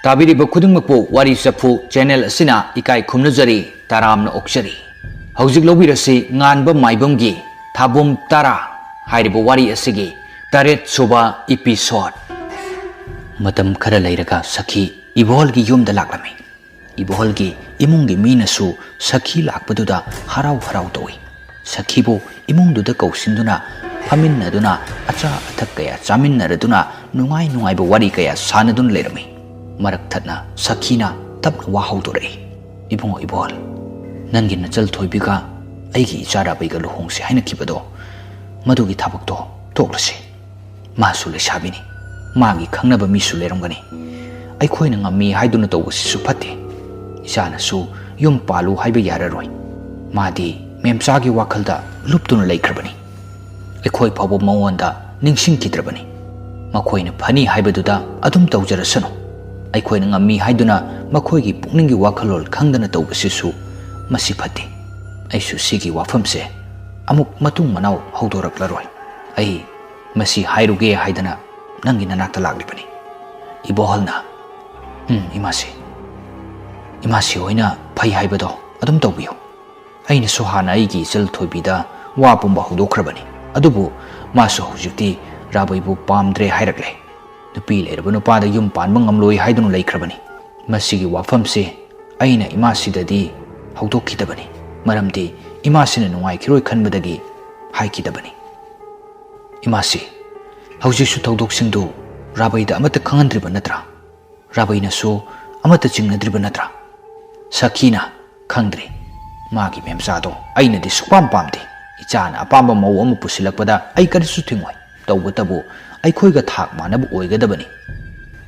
ताबीरिबा खुदिंगमकपु वारी चफु चैनल असिना इकाई खुमनजरी तारामना ओक्चरी हौजिक लौबिरसि nganba maibamgi thabum tara hairiba wari asigi taret suba episode matam khara leiraga sakhi ibolgi yumda laklami ibolgi imungi minasu sakhi lakpaduda harau harau towi sakhibu imungduda kausinduna faminaduna acha athak kaya chaminnaraduna nungai nungai ba wari kaya sanadun leirami marak thatna sakhina tapna wahaudore ibungo ibol nangi nachal thoibiga aigi ichara baiga luhongse haina kibado madugi thabakto toklase masu le sabini magi khangnaba misu leramgani aikhoina ngami haiduna tawbasi su phatte isana su yum palu haiba yararoi madi memsagi wakhalda luptuna leikrabani aikhoi phabu mawnda ningsing kidrabani makhoina phani haibaduda adum tawjarasano aikhoina ngami haiduna makhoigi pukningi wakhalol khangdana tawbasisu masi phatte aisu sigi wafamse amuk matung manau haudoraklaroi ai masi hairuge haidana nangi nanakta laglibani ibohalna imasi hoina phai haibado adum tawbiyo aina sohana aigi chal thoibida wa pumba hudokrabani adubu maso hujikti rabaibu pamdre hairakle nupi leraba nupada yum panba ngamloi haidunu leikrabani masigi wafamse aina imasidadi haudokkidabani maramdi imasina nungai kiroi khanbadagi haikidabani imasi haujisu thaudoksingdu rabaida amata khangandriba natra rabaina su amata chingnadriba natra sakhina khangdri magi memsado aina di supam pamde ichana apamba mau amu pusilakpada ai karisu thingoi tawbatabu ai khoiga thak manabu oigadabani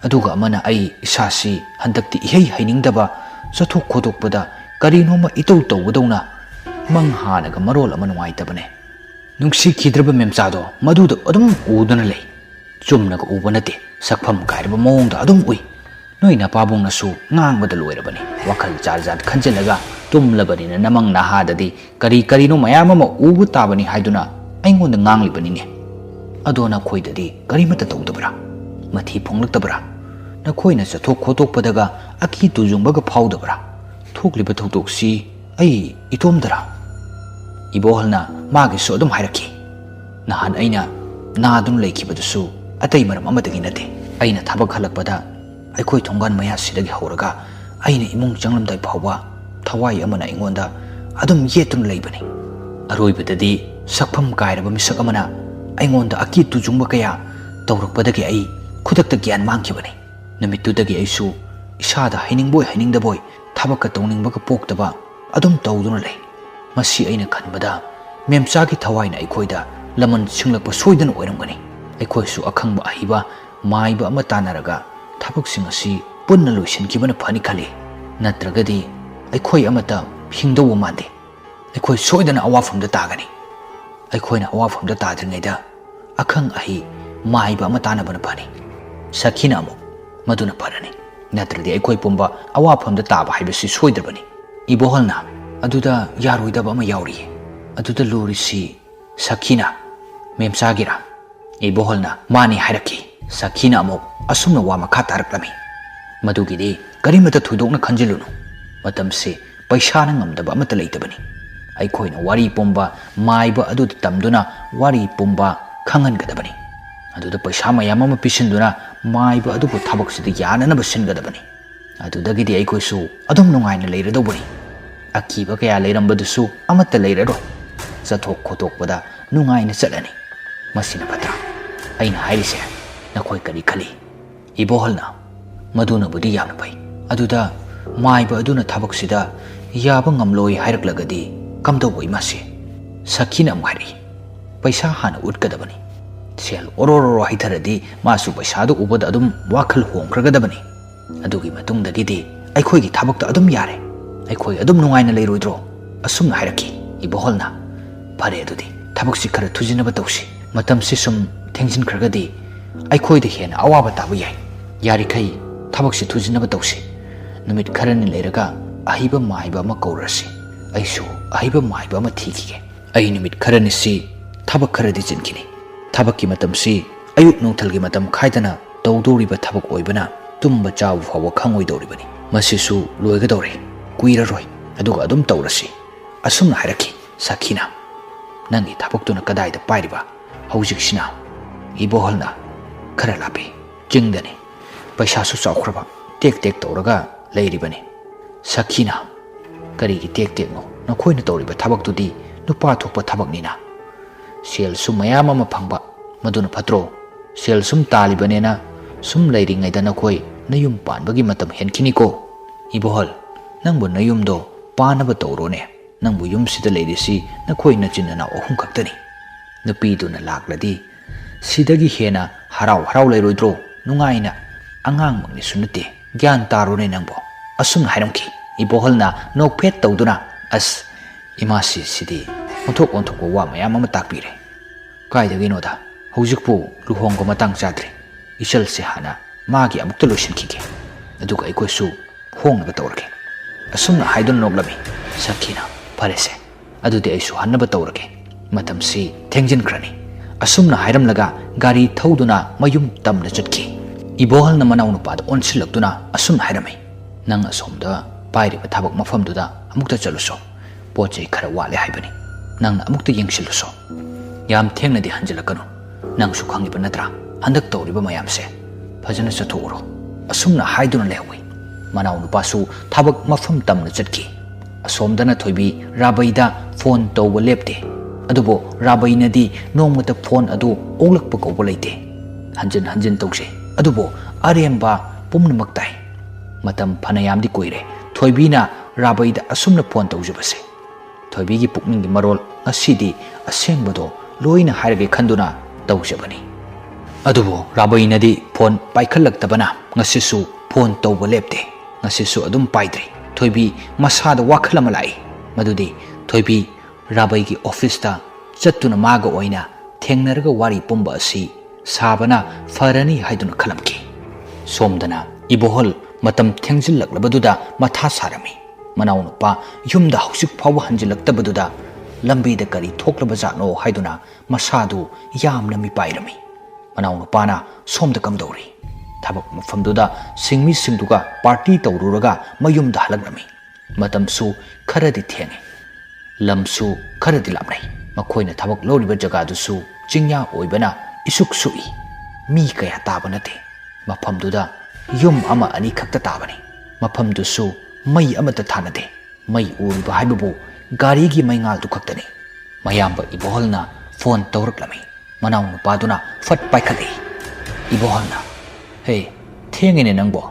aduga amana ai isasi handakti ihei hainingdaba chathok khodokpada karinoma itau tawbadona mang hanaga marol ama nuaitabane nungsi khidraba memsado maduda adum udana lei chumnaga ubanate sakpham kairba mawngda adum ui noina pabungna su ngangbada loirabani wakhal charjat khanjelaga tumlabani na namang nahadadi kari no mayam ama ubu tabani haiduna aingonda nganglibani ne adona khoidadi karimata tawdabra mathi phonglaktabra na khoina chathok khotokpadaga aki tujungbaga phawdabra thokliba thokdoksi ai itomdara ibohalna magi so adum hairaki nahan aina nadun leikibadusu atai maram amadagi nate aina thabak halakpada aikhoi thongan maya sidagi hauraga aina imung changlamdai phawba thawai amana ingonda adum yetun leibani aroibadadi sakpham kairaba misak amana aingonda aki tujungba kaya tawrakpadagi ai khudakta gyan mangkibani namitudagi aisu isada hainingdaboy thabakka tawningbaka poktaba adum tawduna lei masi aina khanbada memsagi thawaina aikhoida laman singlakpa soidana oiramgani aikhoisu akhangba ahiba maiba ama tanaraga thabaksing asi punna loisankibana phani khali natragadi aikhoi amata hingdowa mande aikhoi soidana awafamda tagani aikhoina awafamda tadringaida akhang ahi maiba ama tanabana phani sakhina amu maduna pharani natradi aikhoi pumba awafamda taba haibasi soidrabani ibohalna aduda yaroidaba ama yauri aduda lurisi sakhina memsagira ibohalna mani hairaki sakhina amu asumna wa makha taraklami madugidi karimata thudokna khanjilunu matamse paisa na ngamdaba amata leitabani aikhoina wari pomba maiba adu tamduna wari pomba khangan gadabani aduda paisa mayam ama pisinduna maiba adu ko thabak sidi yana na basin gadabani adudagidi aikhoisu adum nungaina leiradobani akiba kaya leirambadu amata leiraro chathok khotokpada nungaina chalani masina patra aina hairise nakhoi kari khali ibohalna maduna budi yamna pai aduda maiba aduna thabak sida yaba ngamloi hairaklagadi kamdawai masi sakhina amhari paisa hana utkadabani sel ororo haitharadi masu paisa du ubada adum wakhal hongkragadabani adugi matungdagidi aikhoigi thabakta adum yare aikhoi adum nungaina leiroidro asumna hairaki ibohalna phare adudi thabaksi khara thujinaba tawsi matamsi sum thengjin khragadi aikhoida hena awaba tabu yai yari khai thabaksi thujinaba tawsi numit kharani leiraga ahiba maiba ma kaurasi aisu ahiba maiba ma thikige ai numit kharani si thabak kharadi jinkini thabakki matamsi ayuk nungthalgi matam khaidana tawdoriba thabak oibana tumba chabu fawa khangoi masisu loigadore kuiraroi aduga adum tawrasi asumna hairaki Sakhina nangi thabak tuna kadai da pairiba haujiksina ibohalna khara lapi jingdani paisa su chaukraba tek tek tawraga leiribani Sakhina kari gi tek tek no nakhoina tawriba thabak tudi nupa thokpa thabak nina sel sum mayam ama phangba maduna phatro sel sum talibanena sum leiringai da nakhoi nayum panbagi matam henkhini ko ibohal nangbu nayum do panaba tawrone nangbu yum sida leirisi nakhoi nachin na ohum khaktani nupi duna lakladi sidagi hena harau harau leiroidro nungaina angang magni sunate gyan tarone nangbo asum hairamki ibohalna nokphet tawduna as imasi sidi onthok onthok wa mayam ama takpire kaidaginoda hojikpu luhongko matang chadre isal se hana magi amukta losinkhige aduga aikosu hongna tawrage asumna haidun noglami Sakhina parese adudi aisu hannaba tawrage matamsi thengjin krani asumna hairamlaga gari thauduna mayum tamna chatki ibohalna manawnu pad onsilaktuna asumna hairami nang asomda pairiba thabak mafamduda amukta chaluso pochei khara wale haibani nang amukta yengsiluso yam thengnadi hanjalakanu nang su khangiba natra handak tawriba mayamse fajana chathoro asumna haiduna lewi manawnu pasu thabak mafam tamna chatki asomdana thoibi rabaida phone tawba lepte adubo rabainadi nongmata phone adu onglakpa kawba leite hanjin hanjin tawse adubo aremba pumnamaktai matam phanayamdi koire thoibina rabaida asumna phone tawjabase thoibigi pukningi marol ngasidi asengbado loina hairage khanduna tawjabani adubo rabainadi phone paikhalaktabana ngasisu phone tawba lepte ngasisu adum paidre thoibi masada wakhalama lai madudi thoibi rabaigi office ta chattuna maga oina thengnaraga wari pumba asi sabana farani haiduna khalamki somdana ibohol matam thengjillaklabaduda matha sarami manawnu pa yumda hausik phawa hanjilaktabaduda lambi da kari thoklaba jano haiduna masadu yamna mi pairami manawnu pana somda kamdori thabak mafamduda singmi singduga party tawruraga mayumda halagrami matamsu kharadi thengi lamsu kharadi lamnai makhoina thabak loriba jaga dusu chingya oibana isuk sui mi kaya tabanate mafamduda yum ama ani khakta tabani mafamdusu mai amata thanade mai uriba haibabu gari gi maingal du khaktani mayamba iboholna phone tawraklami manawnu paduna fat paikhade iboholna hey thengene nangbo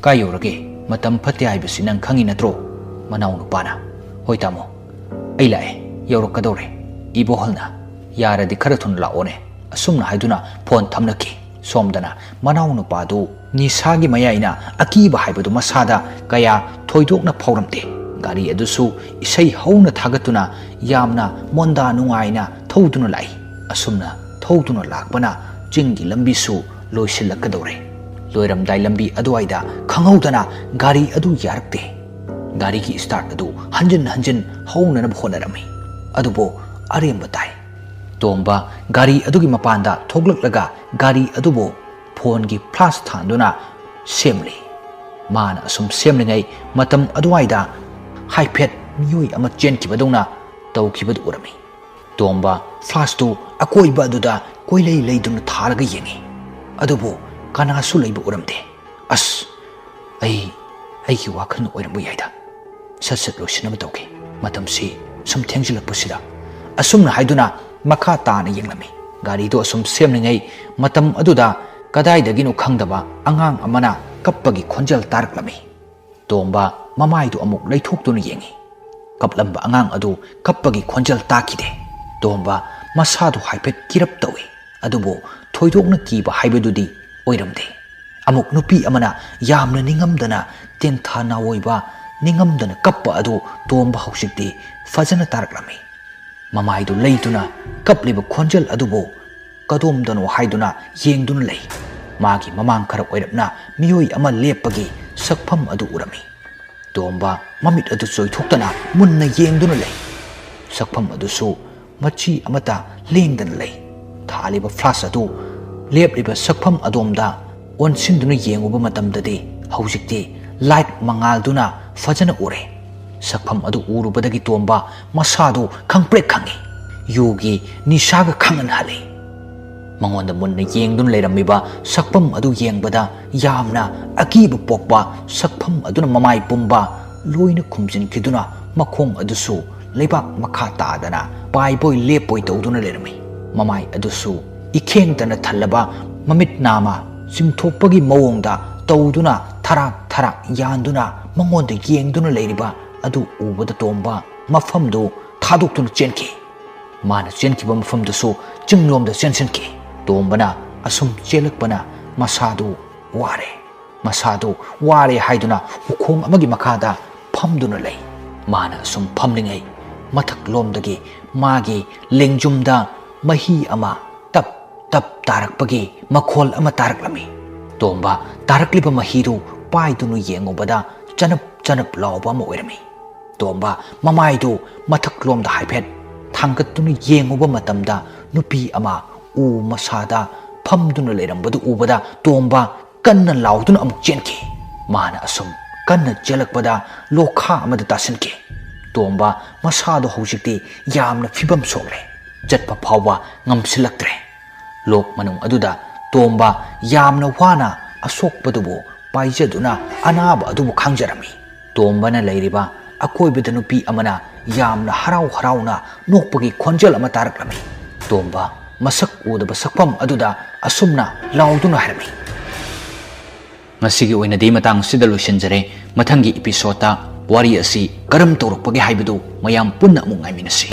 kayorage matam phate haibasi nang khangi natro manawnu pana hoi tamo ai lae yorokadore iboholna yaradi khara thun laone asumna haiduna phone thamnaki somdana manawnu padu nisagi mayaina akiba haibadu masada kaya thoidokna phauramte gari adusu isai hauna thagatuna yamna monda nungaina thoduna lai asumna thoduna lakbana jingi lambi su loisilakadore loiramdai lambi aduaida khanghaudana gari adu yarakte gari ki start adu hanjin hanjin hauna na bhonarami adubo aremba tai tomba gari adugi mapanda thoglak gari adubo phone gi flash thanduna semli mana asum semlingai matam aduaida haipet miyoi ama chen kibadona taw kibad urami tomba flash tu akoi ba aduda koilei leiduna tharaga yengi adubo kana su leiba uramde as ai ki wakhal oirambu yaida sat losinaba tawke matam si sum thengjilakpasida asumna haiduna makha tana yenglami gari do asum semlingai matam aduda kadai dagino khangdaba angang amana kappagi khonjal taraklami tomba mamai du amuk leithokduna yengi kaplamba angang adu kappagi khonjal takide tomba masadu haipet kirap tawi adubo thoidokna kiba haibadudi oiramde amuk nupi amana yamna ningamdana tenthana oiba ningamdana kappa adu tomba hausikti fajana taraklami mamai du leituna kapliba khonjal adubo kadomdano haiduna yengduna lei magi mamang khara oirapna miyoi ama lepagi sakpham adu urami tomba mamit adu choithoktana munna yengduna lei sakpham adu su machi amata lengdana lei thaliba flash adu lepliba sakpham adomda ꯑꯣꯟꯁꯤꯟꯗꯨꯅ ꯌꯦꯡꯉꯨꯕ ꯃꯇꯝꯗꯗꯤ ꯍꯧꯖꯤꯛꯇꯤ light ꯃꯉꯥꯜꯗꯨꯅ ꯐꯖꯅ ꯎꯔꯦ ꯁꯛꯐꯝ ꯑꯗꯨ ꯎꯔꯨꯕꯗꯒꯤ ꯇꯣꯝꯕ ꯃꯁꯥꯗꯨ ꯈꯪꯄ꯭ꯔꯦꯛ ꯈꯪꯉꯤ ꯌꯨꯒꯤ ꯅꯤꯁꯥꯒ ꯈꯪꯍꯟꯍꯜꯂꯤ ꯃꯉꯣꯟꯗ ꯃꯨꯟꯅ ꯌꯦꯡꯗꯨꯅ ꯂꯩꯔꯝꯃꯤꯕ ꯁꯛꯐꯝ ꯑꯗꯨ ꯌꯦꯡꯕꯗ ꯌꯥꯝꯅ ꯑꯀꯤꯕ ꯄꯣꯛꯄ ꯁꯛꯐꯝ ꯑꯗꯨꯅ ꯃꯃꯥꯏ ꯄꯨꯝꯕ ꯂꯣꯏꯅ ꯈꯨꯝꯖꯤꯟꯈꯤꯗꯨꯅ ꯃꯈꯣꯡ ꯑꯗꯨꯁꯨ ꯂꯩꯕꯥꯛ ꯃꯈꯥ ꯇꯥꯗꯅ ꯄꯥꯏꯕꯣꯏ ꯂꯦꯞꯄꯣꯏ ꯇꯧꯗꯨꯅ ꯂꯩꯔꯝꯃꯤ ꯃꯃꯥꯏ ꯑꯗꯨꯁꯨ ꯏꯈꯦꯡꯇꯅ ꯊꯜꯂꯕ ꯃꯃꯤꯠ ꯅꯥꯃ ꯆꯤꯡꯊꯣꯛꯄꯒꯤ ꯃꯑꯣꯡꯗ ꯇꯧꯗꯨꯅ ꯊꯔꯥꯛ ꯊꯔꯥꯛ ꯌꯥꯟꯗꯨꯅ ꯃꯉꯣꯟꯗ ꯌꯦꯡꯗꯨꯅ ꯂꯩꯔꯤꯕ ꯑꯗꯨ ꯎꯕꯗ ꯇꯣꯝꯕ ꯃꯐꯝꯗꯨ ꯊꯥꯗꯣꯛꯇꯨꯅ ꯆꯦꯟꯈꯤ ꯃꯥꯅ ꯆꯦꯟꯈꯤꯕ ꯃꯐꯝꯗꯨꯁꯨ ꯆꯤꯡꯂꯣꯝꯗ ꯆꯦꯟꯁꯤꯟꯈꯤ ꯇꯣꯝꯕꯅ ꯑꯁꯨꯝ ꯆꯦꯜꯂꯛꯄꯅ ꯃꯁꯥꯗꯨ ꯋꯥꯔꯦ ꯍꯥꯏꯗꯨꯅ ꯎꯈꯣꯡ ꯑꯃꯒꯤ ꯃꯈꯥꯗ ꯐꯝꯗꯨꯅ ꯂꯩ ꯃꯥꯅ ꯑꯁꯨꯝ ꯐꯝꯂꯤꯉꯩ ꯃꯊꯛꯂꯣꯝꯗꯒꯤ ꯃꯥꯒꯤ ꯂꯦꯡꯖꯨꯝꯗ ꯃꯍꯤ ꯑꯃ ꯇꯞ ꯇꯞ ꯇꯥꯔꯛꯄꯒꯤ ꯃꯈꯣꯜ ꯑꯃ ꯇꯥꯔꯛꯂꯝꯃꯤ ꯇꯣꯝꯕ ꯇꯥꯔꯛꯂꯤꯕ ꯃꯍꯤꯗꯨ ꯄꯥꯏꯗꯨꯅ ꯌꯦꯡꯉꯨꯕꯗ ꯆꯅꯞ ꯆꯅꯞ ꯂꯥꯎꯕ ꯑꯃ ꯑꯣꯏꯔꯝꯃꯤ ꯇꯣꯝꯕ ꯃꯃꯥꯏꯗꯨ ꯃꯊꯛꯂꯣꯝꯗ ꯍꯥꯏꯐꯦꯠ ꯊꯥꯡꯒꯠꯇꯨꯅ ꯌꯦꯡꯉꯨꯕ ꯃꯇꯝꯗ ꯅꯨꯄꯤ ꯑꯃ ꯎ ꯃꯁꯥꯗ ꯐꯝꯗꯨꯅ ꯂꯩꯔꯝꯕꯗꯨ ꯎꯕꯗ ꯇꯣꯝꯕ ꯀꯟꯅ ꯂꯥꯎꯗꯨꯅ ꯑꯃꯨꯛ ꯆꯦꯟꯈꯤ ꯃꯥꯅ ꯑꯁꯨꯝ ꯀꯟꯅ ꯆꯦꯜꯂꯛꯄꯗ ꯂꯣꯈꯥ ꯑꯃꯗ ꯇꯥꯁꯤꯟꯈꯤ ꯇꯣꯝꯕ ꯃꯁꯥꯗꯣ ꯍꯧꯖꯤꯛꯇꯤ ꯌꯥꯝꯅ ꯐꯤꯕꯝ ꯁꯣꯛꯂꯦ ꯆꯠꯄ ꯐꯥꯎꯕ ꯉꯝꯁꯤꯜꯂꯛꯇ꯭ꯔꯦ ꯂꯣꯛ ꯃꯅꯨꯡ ꯑꯗꯨꯗ ꯇꯣꯝꯕ ꯌꯥꯝꯅ ꯋꯥꯅ ꯑꯁꯣꯛꯄꯗꯨꯕꯨ ꯄꯥꯏꯖꯗꯨꯅ ꯑꯅꯥꯕ ꯑꯗꯨꯕꯨ ꯈꯥꯡꯖꯔꯝꯃꯤ ꯇꯣꯝꯕꯅ ꯂꯩꯔꯤꯕ ꯑꯀꯣꯏꯕꯗ ꯅꯨꯄꯤ ꯑꯃꯅ ꯌꯥꯝꯅ ꯍꯔꯥꯎ ꯍꯔꯥꯎꯅ ꯅꯣꯛꯄꯒꯤ ꯈꯣꯟꯖꯦꯜ ꯑꯃ ꯇꯥꯔꯛꯂꯝꯃꯤ ꯇꯣꯝꯕ ꯃꯁꯛ ꯎꯗꯕ ꯁꯛꯐꯝ ꯑꯗꯨꯗ ꯑꯁꯨꯝꯅ ꯂꯥꯎꯗꯨꯅ ꯍꯥꯏꯔꯝꯃꯤ ꯉꯁꯤꯒꯤ ꯑꯣꯏꯅꯗꯤ ꯃꯇꯥꯡ ꯑꯁꯤꯗ ꯂꯣꯏꯁꯤꯟꯖꯔꯦ ꯃꯊꯪꯒꯤ ꯏꯄꯤꯁꯣꯗꯇ ꯋꯥꯔꯤ ꯑꯁꯤ ꯀꯔꯝ ꯇꯧꯔꯛꯄꯒꯦ ꯍꯥꯏꯕꯗꯨ ꯃꯌꯥꯝ ꯄꯨꯟꯅ ꯑꯃꯨꯛ ꯉꯥꯏꯃꯤꯟꯅꯁꯤ